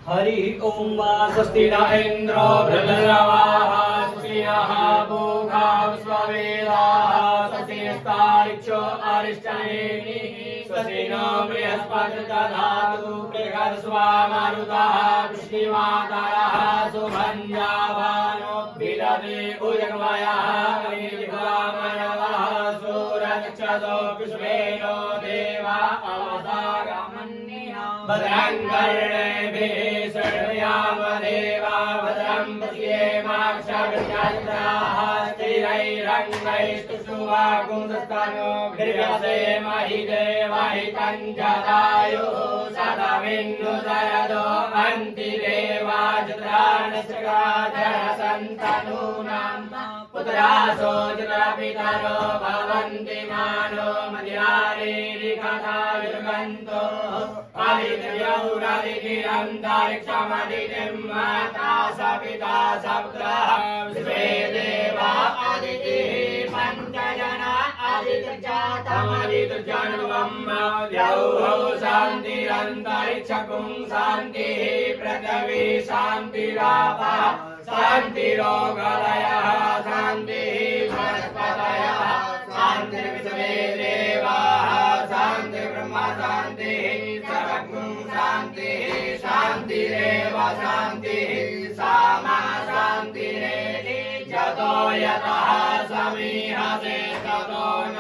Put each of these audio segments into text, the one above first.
हरि ओम स्वस्ति न इंद्रो बृहस्पतिर्वाः स्वस्ति नः पूषा विश्ववेदाः स्वस्ति नस्तार्क्ष्यो अरिष्टनेमिः स्वस्ति नो बृहस्पतिर्दधातु बृहस्पतिर्मारुतः वृष्टिमातरः सुभञ्जाभानो विदधे उजन्मयः अग्निर्वामनवः सूरजक्षसो विश्वेनो देवा अवतारमन्यः भद्रं कर्णेभिः शृणुयामदेवा भद्रं पश्येमाक्षभिर्यजत्राः स्थिरैरङ्गैस्तुष्टुवागुंसस्तनोभिर्यसेमहि देवहितं जदायुः सदमिन्नुदयदो अन्ति देवा जत्राणश्चकाधरसन्तनूनां पुत्रासो जत्रपितरो भवन्ति मानो मध्यारेरिकथा युगन्तो आदित्यौरदिगिरन्तरिक्षमदितिं माता सपिता सपुत्रः विश्वे देवा अदितिः पञ्चजना अदितिर्जातमदितिर्जन्मं द्यौः शान्तिरन्तरिक्षकुं शान्तिः पृथिवी शान्तिरापः शान्तिरोगलयः शान्तिः वनस्पतयः शान्तिर्विश्वे देवाः शान्तिर्ब्रह्म शान्तिः सर्वगुं शान्तिः शान्तिरेव शान्तिः सामा शान्तिरेति जतो यतः समीहसे ततो न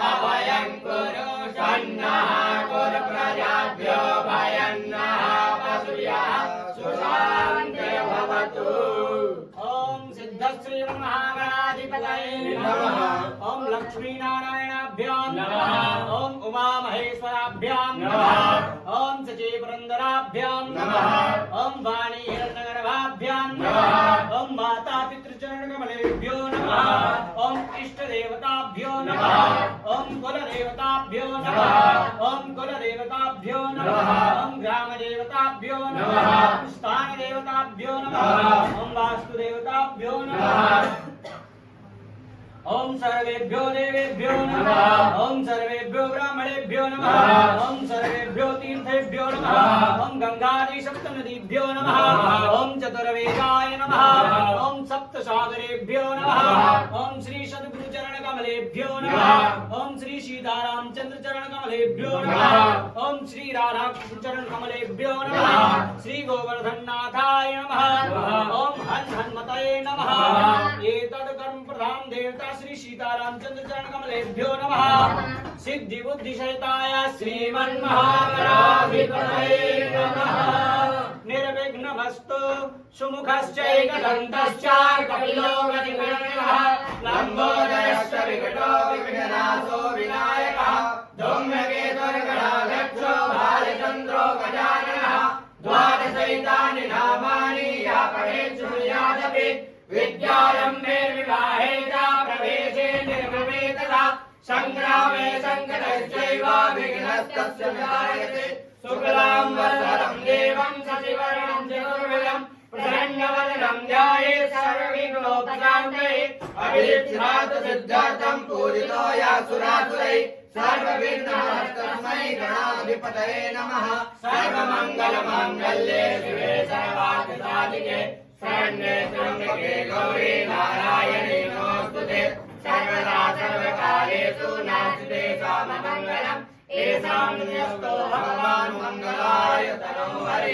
अभयं कुरु सन्नः कुरु प्रजाभ्यो भयन्नः पशुभ्यः सुशान्तिर्भवतु। ओम सिद्धश्री महागणाधिपतये नमः। ओम लक्ष्मीनारायणाभ्यां नमः। ओम उमा महेश्वराभ्यां नमः। ओम सचीपुरन्दराभ्यां नमः। ओम वाणी हिरण्यगर्भाभ्यां नमः। ओम माता पितृचरणकमलेभ्यो नमः। ओम इष्टदेवताभ्यो नमः। ओम कुलदेवताभ्यो नमः। ओम कुलदेवताभ्यो नमः। ओम ग्रामदेवताभ्यो नमः। स्थानदेवताभ्यो नमः। ओम वास्तुदेवताभ्यो नमः। ओम सर्वेभ्यो देवेभ्यो नमः। ओम सर्वेभ्यो ब्राह्मणेभ्यो नमः। ओम सर्वेभ्यो तीर्थेभ्यो नमः। ओम गंगादि सप्तनदीभ्यो नमः। ओम चतुर्वेदाय नमः। ओम सप्तसागरेभ्यो नमः। ओम श्री सद्गुरु चरण कमलेभ्यो नमः। ओम श्री सीतारामचंद्र चरण कमलेभ्यो नमः। ओम श्री राधा कृष्ण चरण कमलेभ्यो नमः। श्री गोवर्धननाथाय नमः। ओम हनुमतये नमः। एतद् कर्म प्रधान देवता श्री सीतारामचंद्र चरण कमलेभ्यो नमः। सिद्धि बुद्धि सहिताय श्रीमन्महागणाधिपतये नमः। निर्विघ्नमस्तु सुमुखश्चैकदन्तश्च कपिलो गतिर्गणः लम्बोदरश्च विकटो विघ्ननाशो विनायकः धूम्रकेतुर्गणाध्यक्षो भालचन्द्रो गजाननः द्वादशैतानि नामानि या पठेत् शृणुयादपि विद्यारम्भे विवाहे च प्रवेशे निर्ममे तथा संग्रामे संकटश्चैव विघ्नस्तस्य न जायते। शुक्लां वरदं देवं शशिवर्णं चतुर्भुजं प्रसन्नवदनं ध्यायेत् सर्वविघ्नोपशान्तये। अभिसिद्धार्थसिद्धार्थं पूजितो यासुरासुरैः सर्वविघ्नहस्तस्मै गणाधिपतये नमः। सर्वमङ्गलमाङ्गल्ये शिवे सर्वार्थसाधिके शरण्ये त्र्यम्बके गौरी नारायणी नमोस्तुते। सर्वदा सर्वकालेषु नास्ति साममङ्गलम्। येषां नियस्तो भगवान् मङ्गलाय तनो हरे